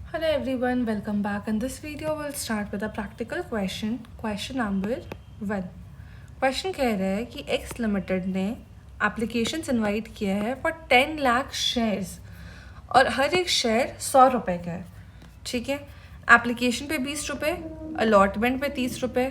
Hello everyone, welcome back. In this video, we'll start with a practical question. Question number 1. Question कह रहा है कि x limited ने applications invite किया है फॉर 10 लाख शेयर्स और हर एक शेयर 100 रुपये का है. ठीक है. एप्लीकेशन पे 20 रुपये, अलॉटमेंट पे 30 रुपये,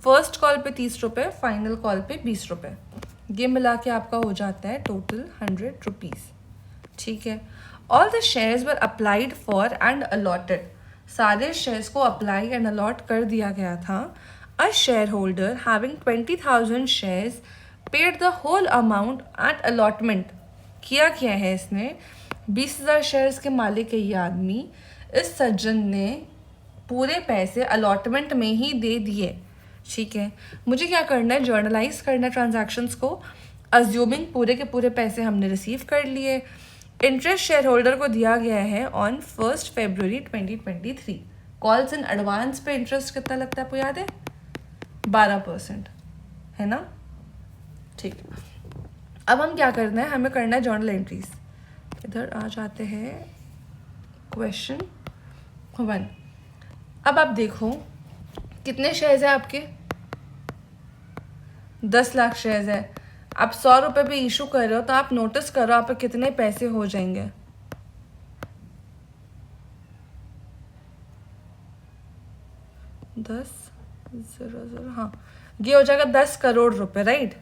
फर्स्ट कॉल पे 30 रुपये, फाइनल कॉल पे 20 रुपये. ये मिला के आपका हो जाता है टोटल 100 रुपीज़. ठीक है. All the shares were applied for and allotted. सारे शेयर्स को अप्लाई एंड अलॉट कर दिया गया था. A share holder having 20,000 shares paid the whole amount at allotment. किया है इसने 20,000 शेयर्स के मालिक है ये आदमी. इस सज्जन ने पूरे पैसे अलॉटमेंट में ही दे दिए. ठीक है. मुझे क्या करना है, जर्नलाइज करना है ट्रांजैक्शंस को. अज्यूमिंग पूरे के पूरे पैसे हमने रिसीव कर लिए. इंटरेस्ट शेयर होल्डर को दिया गया है on 1 February 2023. Calls in advance पे इंटरेस्ट कितना लगता है आपको याद है? 12% है ना. ठीक. अब हम क्या करना है, हमें करना है जर्नल एंट्रीज. इधर आ जाते हैं क्वेश्चन 1. अब आप देखो कितने शेयर्स है आपके? 10 लाख शेयर्स है. आप 100 रुपये पे इशू कर रहे हो तो आप नोटिस करो आप पे कितने पैसे हो जाएंगे. हाँ, ये हो जाएगा 10 करोड़ रुपए. राइट,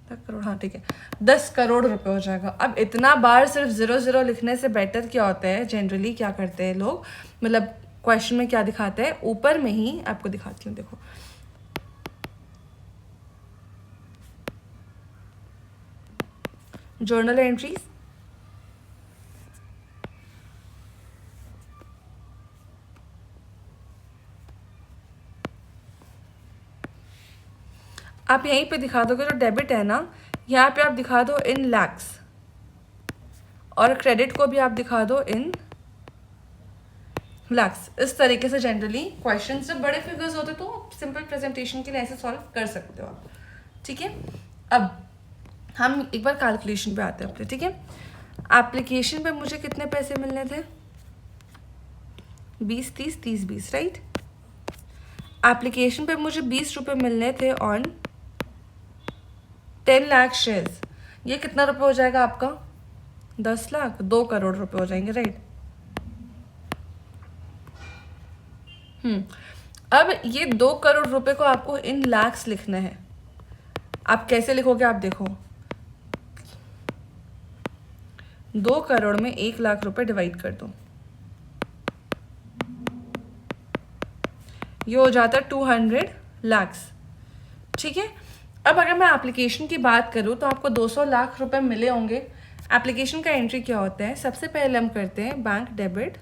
10 करोड़. हाँ ठीक है, 10 करोड़ रुपए हो जाएगा. अब इतना बार सिर्फ 0 लिखने से बेटर क्या होता है, जनरली क्या करते हैं लोग, मतलब क्वेश्चन में क्या दिखाते हैं, ऊपर में ही आपको दिखाती हूँ. देखो जर्नल एंट्रीज. आप यहीं पे दिखा दोगे जो डेबिट है ना, यहाँ पे आप दिखा दो इन लैक्स, और क्रेडिट को भी आप दिखा दो इन लैक्स. इस तरीके से जनरली क्वेश्चन जब बड़े फिगर्स होते तो सिंपल प्रेजेंटेशन के लिए ऐसे सॉल्व कर सकते हो आप. ठीक है. अब हम एक बार कैलकुलेशन पे आते हैं अपने. ठीक है. एप्लीकेशन पे मुझे कितने पैसे मिलने थे? 20 30 30 20. राइट. एप्लीकेशन पे मुझे 20 रुपये मिलने थे ऑन 10 लाख शेयर्स. ये कितना रुपये हो जाएगा आपका? 10 लाख. 2 करोड़ रुपये हो जाएंगे. राइट. अब ये 2 करोड़ रुपए को आपको इन लैक्स लिखना है. आप कैसे लिखोगे, आप देखो 2 करोड़ में 1 लाख रुपए डिवाइड कर दो, ये हो जाता है 200 लैक्स. ठीक है. अब अगर मैं एप्लीकेशन की बात करूं तो आपको 200 लाख रुपए मिले होंगे. एप्लीकेशन का एंट्री क्या होता है, सबसे पहले हम करते हैं bank debit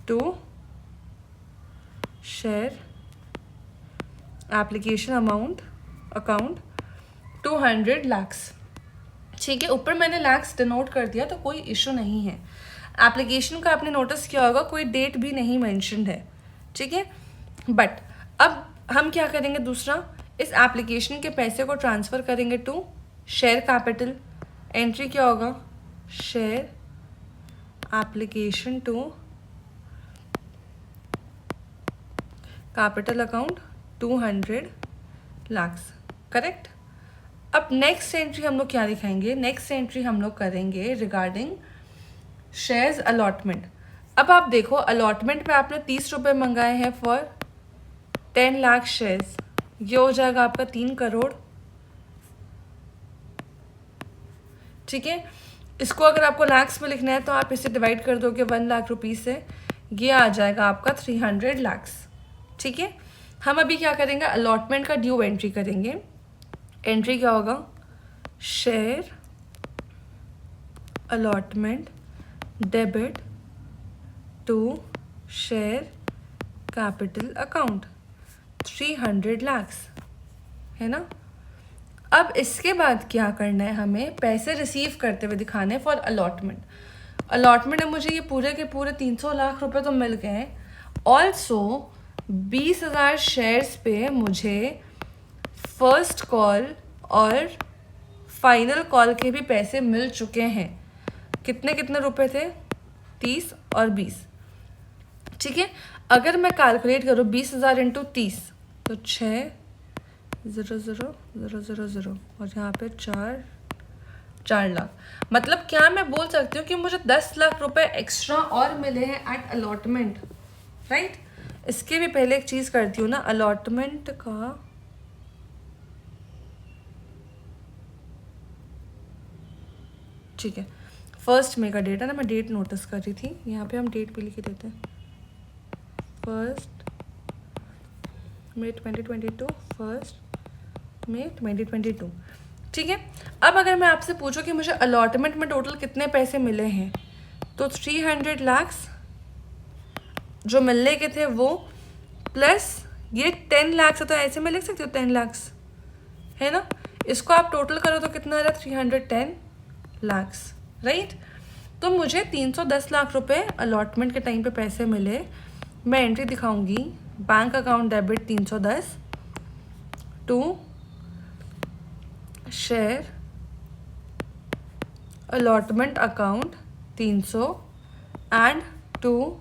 to share application amount account 200 lakhs. ठीक है. ऊपर मैंने लैक्स डिनोट कर दिया तो कोई इशू नहीं है. एप्लीकेशन का आपने नोटिस किया होगा कोई डेट भी नहीं मेंशन्ड है. ठीक है. बट अब हम क्या करेंगे, दूसरा इस एप्लीकेशन के पैसे को ट्रांसफ़र करेंगे टू शेयर कैपिटल. एंट्री क्या होगा, share application to capital account 200 lakhs. Correct. अब नेक्स्ट एंट्री हम लोग क्या दिखाएंगे, नेक्स्ट एंट्री हम लोग करेंगे रिगार्डिंग शेयर्स अलॉटमेंट. अब आप देखो अलॉटमेंट पे आपने 30 रुपये मंगाए हैं फॉर 10 लाख शेयर्स. ये हो जाएगा आपका 3 करोड़. ठीक है. इसको अगर आपको लैक्स में लिखना है तो आप इसे डिवाइड कर दोगे 1 लाख रुपीज़ से, ये आ जाएगा आपका 300 लैक्स. ठीक है. हम अभी क्या करेंगे, अलॉटमेंट का ड्यू एंट्री करेंगे. एंट्री क्या होगा, share allotment debit to share capital account 300 lakhs, है ना. अब इसके बाद क्या करना है, हमें पैसे रिसीव करते हुए दिखाने फॉर अलॉटमेंट. अलॉटमेंट में मुझे ये पूरे के पूरे 300 लाख रुपए तो मिल गए. ऑल्सो 20,000 शेयर्स पे मुझे फर्स्ट कॉल और फाइनल कॉल के भी पैसे मिल चुके हैं। कितने कितने रुपए थे? 30 और 20। ठीक है, अगर मैं कैलकुलेट करूँ 20,000 इंटू 30 तो 6,000,000 और यहाँ पे 4 लाख। मतलब क्या मैं बोल सकती हूँ कि मुझे 10 लाख रुपए एक्स्ट्रा और मिले हैं एट अलॉटमेंट, राइट। इसके भी पहले एक चीज़ करती हूँ ना, अलॉटमेंट का ठीक है, फर्स्ट मे का डेट है ना, मैं डेट नोटिस कर रही थी, यहाँ पे हम डेट भी लिख देते हैं, 1 मई 2022, 1 मई 2022। ठीक है, अब अगर मैं आपसे पूछूं कि मुझे अलॉटमेंट में टोटल कितने पैसे मिले हैं, तो 300 लाख जो मिलने के थे वो, प्लस ये 10 लाख है, तो ऐसे में लिख सकती हो 10 लाख, है ना। इसको आप टोटल करो तो कितना आ रहा है? 310 लाख, राइट। तो मुझे 310 लाख रुपए अलॉटमेंट के टाइम पे पैसे मिले। मैं एंट्री दिखाऊंगी, bank account debit 310 to share allotment account 300 and to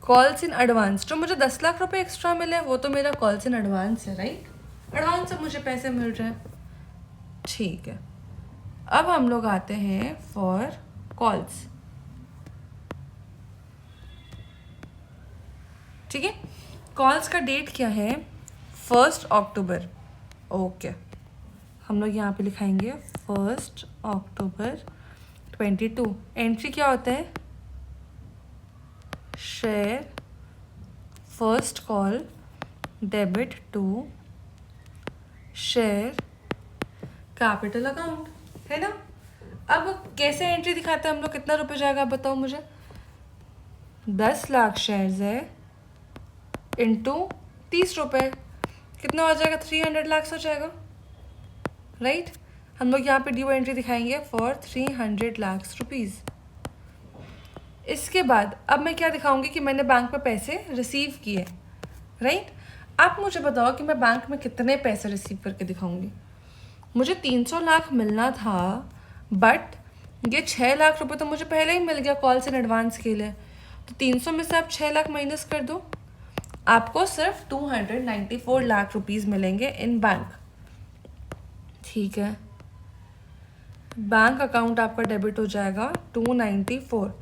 calls in advance. जो मुझे 10 लाख रुपए एक्स्ट्रा मिले वो तो मेरा कॉल्स इन एडवांस है, राइट। एडवांस से मुझे पैसे मिल रहे हैं। ठीक है, अब हम लोग आते हैं फॉर कॉल्स। ठीक है, कॉल्स का डेट क्या है? 1 अक्टूबर। ओके, हम लोग यहाँ पे लिखाएंगे 1 अक्टूबर 22। एंट्री क्या होता है? Share first call debit to share capital account, है ना। अब कैसे एंट्री दिखाते हैं हम लोग? कितना रुपए जाएगा आप बताओ मुझे? 10 लाख शेयर्स है इंटू 30 रुपये, कितना हो जाएगा? 300 लाख हो जाएगा, राइट। हम लोग यहाँ पे ड्यू एंट्री दिखाएंगे फॉर 300 लाख रुपीज़। इसके बाद अब मैं क्या दिखाऊंगी कि मैंने बैंक में पैसे रिसीव किए, राइट। आप मुझे बताओ कि मैं बैंक में कितने पैसे रिसीव करके दिखाऊंगी। मुझे 300 लाख मिलना था, बट ये 6 लाख रुपए तो मुझे पहले ही मिल गया कॉल्स इन एडवांस के लिए। तो 300 में से आप 6 लाख माइनस कर दो, आपको सिर्फ 294 लाख रुपीज़ मिलेंगे इन बैंक। ठीक है, बैंक अकाउंट आपका डेबिट हो जाएगा 294।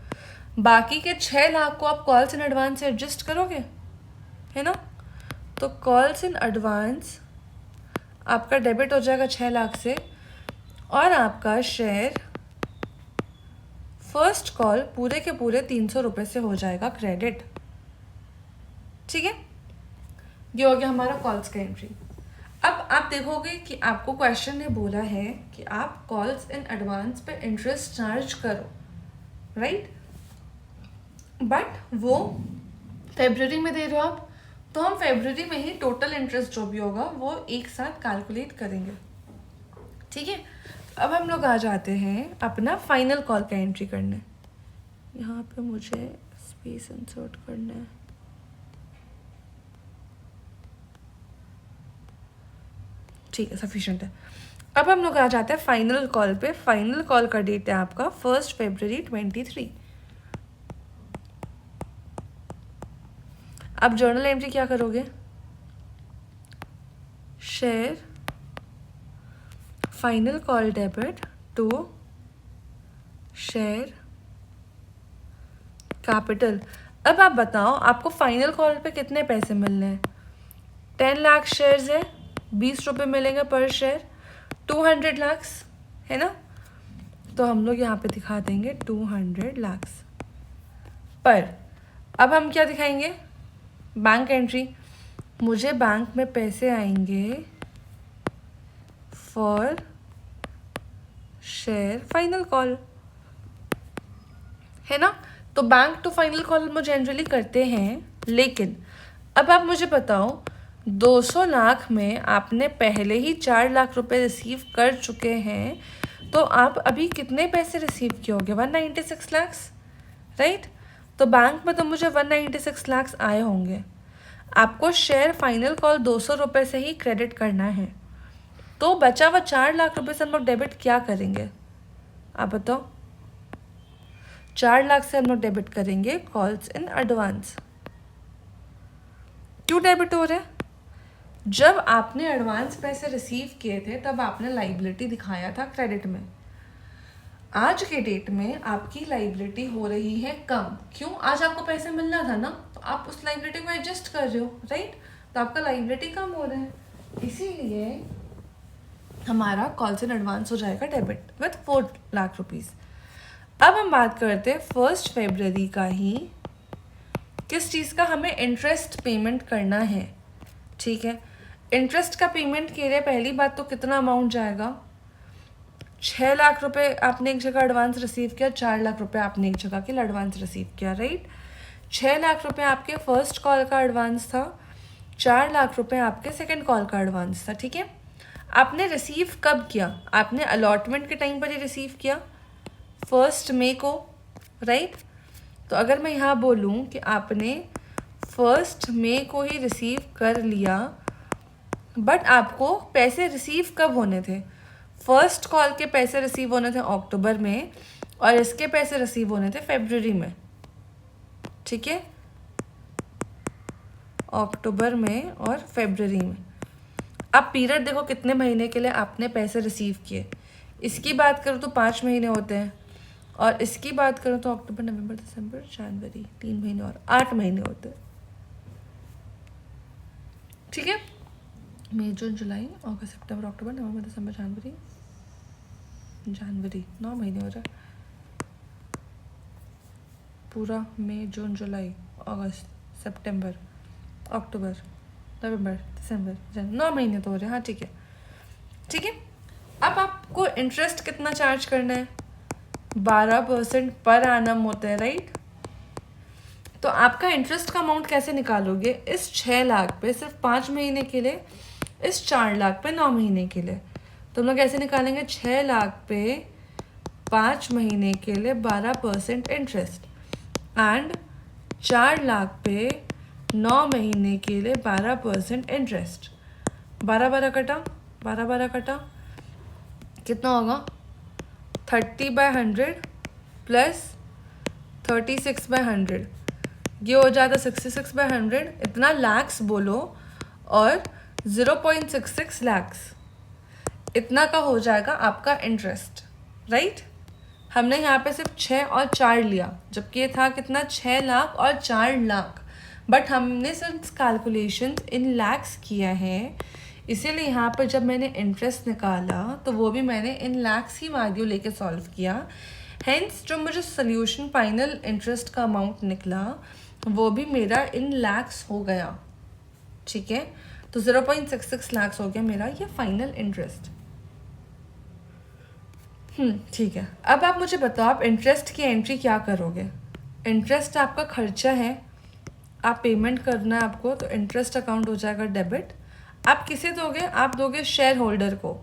बाकी के 6 लाख को आप कॉल्स इन एडवांस से एडजस्ट करोगे, है ना। तो कॉल्स इन एडवांस आपका डेबिट हो जाएगा 6 लाख से, और आपका शेयर फर्स्ट कॉल पूरे के पूरे 300 रुपये से हो जाएगा क्रेडिट। ठीक है, ये हो गया हमारा कॉल्स का एंट्री। अब आप देखोगे कि आपको क्वेश्चन ने बोला है कि आप कॉल्स इन एडवांस पे इंटरेस्ट चार्ज करो, राइट। बट वो फेब्रुवरी में दे रहे हो आप, तो हम फेब्रुवरी में ही टोटल इंटरेस्ट जो भी होगा वो एक साथ कैलकुलेट करेंगे। ठीक है, अब हम लोग आ जाते हैं अपना फाइनल कॉल का एंट्री करने। यहाँ पे मुझे स्पेस इंसर्ट करना है। ठीक है, सफिशिएंट है। अब हम लोग आ जाते हैं फाइनल कॉल पे। फाइनल कॉल का डेट है आपका 1 फरवरी 23। अब जर्नल एंट्री क्या करोगे? Share final call debit to share capital. अब आप बताओ आपको फाइनल कॉल पे कितने पैसे मिलने हैं? 10 लाख शेयर्स है, 20 रुपये मिलेंगे पर शेयर, 200 लाख, है ना। तो हम लोग यहाँ पे दिखा देंगे 200 लाख पर। अब हम क्या दिखाएंगे? Bank entry. मुझे बैंक में पैसे आएंगे फॉर शेयर फाइनल कॉल, है ना। तो बैंक टू फाइनल कॉल हम जनरली करते हैं, लेकिन अब आप मुझे बताओ 200 लाख में आपने पहले ही 4 लाख रुपए रिसीव कर चुके हैं, तो आप अभी कितने पैसे रिसीव किए होंगे? 196 लाख, राइट। तो बैंक में तो मुझे 196 लाख आए होंगे। आपको शेयर फाइनल कॉल 200 रुपये से ही क्रेडिट करना है। तो बचा हुआ 4 लाख रुपए से हम लोग डेबिट क्या करेंगे, आप बताओ। 4 लाख से हम लोग डेबिट करेंगे कॉल्स इन एडवांस। क्यों डेबिट हो रहे हैं? जब आपने एडवांस पैसे रिसीव किए थे तब आपने लाइबिलिटी दिखाया था क्रेडिट में। आज के डेट में आपकी लाइबिलिटी हो रही है कम। क्यों? आज आपको पैसे मिलना था ना, तो आप उस लाइबिलिटी को एडजस्ट कर रहे हो, राइट। तो आपका लाइबिलिटी कम हो रहा है, इसीलिए हमारा कॉल्स इन एडवांस हो जाएगा डेबिट विथ 4 लाख रुपीज़। अब हम बात करते हैं 1 फरवरी का ही किस चीज़ का हमें इंटरेस्ट पेमेंट करना है। ठीक है, इंटरेस्ट का पेमेंट के लिए पहली बात तो कितना अमाउंट जाएगा, 6 लाख रुपए आपने एक जगह एडवांस रिसीव किया, 4 लाख रुपए आपने एक जगह के लिए एडवांस रिसीव किया, राइट। 6 लाख रुपए आपके फर्स्ट कॉल का एडवांस था, 4 लाख रुपए आपके सेकंड कॉल का एडवांस था। ठीक है, आपने रिसीव कब किया? आपने अलॉटमेंट के टाइम पर ही रिसीव किया, 1 मई को, राइट। तो अगर मैं यहाँ बोलूँ कि आपने 1 मई को ही रिसीव कर लिया, बट आपको पैसे रिसीव कब होने थे? फर्स्ट कॉल के पैसे रिसीव होने थे अक्टूबर में और इसके पैसे रिसीव होने थे फरवरी में। ठीक है, अक्टूबर में और फरवरी में। अब पीरियड देखो कितने महीने के लिए आपने पैसे रिसीव किए। इसकी बात करूँ तो 5 महीने होते हैं, और इसकी बात करूँ तो अक्टूबर, नवंबर, दिसंबर, जनवरी, 3 महीने और 8 महीने होते हैं। ठीक है, मई, जून, जुलाई, अगस्त, सितंबर, अक्टूबर, नवंबर, दिसंबर, जनवरी 9 महीने हो रहा है पूरा। मई, जून, जुलाई, अगस्त, सितंबर, अक्टूबर, नवंबर, दिसंबर, जनवरी, 9 महीने तो हो रहे हैं। हाँ ठीक है, ठीक है। अब आपको इंटरेस्ट कितना चार्ज करना है? 12% पर एनम होते हैं, राइट। तो आपका इंटरेस्ट का अमाउंट कैसे निकालोगे? इस 6 लाख पे सिर्फ 5 महीने के लिए, इस 4 लाख पे 9 महीने के लिए। तो हम लोग कैसे निकालेंगे? 6 लाख पे 5 महीने के लिए 12% इंटरेस्ट, एंड 4 लाख पे 9 महीने के लिए 12% इंटरेस्ट। 12 कटा, 12 कटा, कितना होगा? 30/100 प्लस 36/100, ये हो जाता 66/100। इतना लैक्स बोलो, और 0.66 लैक्स, इतना का हो जाएगा आपका इंटरेस्ट, राइट। हमने यहाँ पे सिर्फ 6 और 4 लिया, जबकि ये था कितना? 6 लाख और 4 लाख, बट हमने सिर्फ कैलकुलेशन इन लैक्स किया है, इसीलिए यहाँ पर जब मैंने इंटरेस्ट निकाला तो वो भी मैंने इन लैक्स ही वैल्यू लेके सॉल्व किया। हेंस जो मुझे सोल्यूशन फाइनल इंटरेस्ट का अमाउंट निकला वो भी मेरा इन लैक्स हो गया। ठीक है, तो 0.66 लैक्स हो गया मेरा ये फाइनल इंटरेस्ट। ठीक है, अब आप मुझे बताओ, आप इंटरेस्ट की एंट्री क्या करोगे? इंटरेस्ट आपका खर्चा है, आप पेमेंट करना है आपको, तो इंटरेस्ट अकाउंट हो जाएगा डेबिट। आप किसे दोगे? आप दोगे शेयर होल्डर को।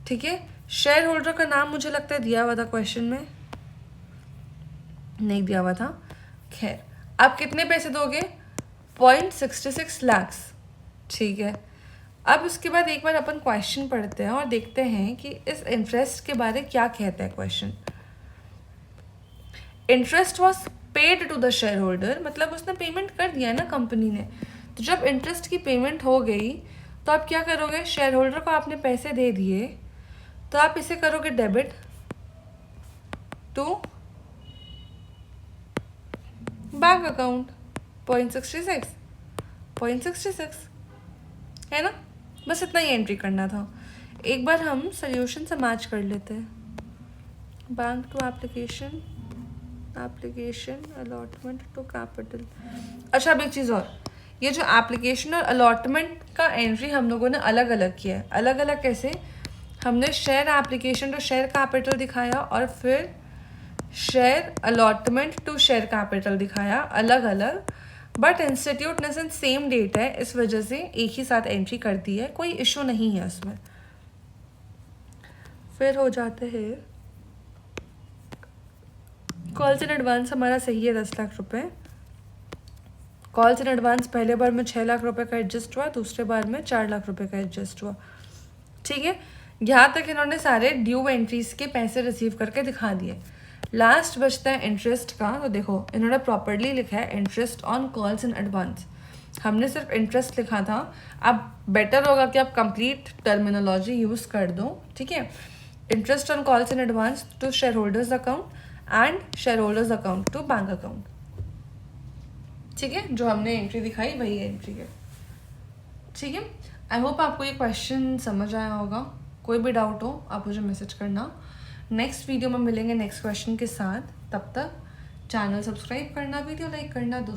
ठीक है, शेयर होल्डर का नाम मुझे लगता है दिया हुआ था क्वेश्चन में, नहीं दिया हुआ था। खैर, आप कितने पैसे दोगे? 0.66 लैक्स। ठीक है, अब उसके बाद एक बार अपन क्वेश्चन पढ़ते हैं और देखते हैं कि इस इंटरेस्ट के बारे क्या कहता है question. Interest was paid to the share holder, मतलब उसने पेमेंट कर दिया ना कंपनी ने। तो जब इंटरेस्ट की पेमेंट हो गई तो आप क्या करोगे? शेयर होल्डर को आपने पैसे दे दिए, तो आप इसे करोगे डेबिट टू बैंक अकाउंट। 0.66 है ना, बस इतना ही एंट्री करना था। एक बार हम सोल्यूशन से मैच कर लेते हैं। Bank to application allotment to capital. अच्छा, अब एक चीज़ और, ये जो एप्लीकेशन और अलॉटमेंट का एंट्री हम लोगों ने अलग अलग किया है। अलग अलग कैसे? हमने share application to share capital दिखाया और फिर share allotment to share capital दिखाया, अलग अलग, बट इंस्टीट्यूट ने सेम डेट है, इस वजह से एक ही साथ एंट्री कर दी है, कोई इशू नहीं है उसमें। फिर हो जाते हैं कॉल्स इन एडवांस। हमारा सही है 10 लाख रुपए। कॉल्स इन एडवांस पहले बार में 6 लाख रुपए का एडजस्ट हुआ, दूसरे बार में 4 लाख रुपए का एडजस्ट हुआ। ठीक है, यहाँ तक इन्होंने सारे ड्यू एंट्रीज के पैसे रिसीव करके दिखा दिए। लास्ट बचता है इंटरेस्ट का। तो देखो इन्होंने प्रॉपरली लिखा है interest on calls in advance, हमने सिर्फ इंटरेस्ट लिखा था। अब बेटर होगा कि आप कंप्लीट टर्मिनोलॉजी यूज़ कर दो, ठीक है। Interest on calls in advance to share holders account and share holders account to bank account, ठीक है। जो हमने एंट्री दिखाई वही एंट्री है, ठीक है। आई होप आपको ये क्वेश्चन समझ आया होगा। कोई भी डाउट हो आप मुझे मैसेज करना। नेक्स्ट वीडियो में मिलेंगे नेक्स्ट क्वेश्चन के साथ। तब तक चैनल सब्सक्राइब करना, वीडियो लाइक करना, दोस्तों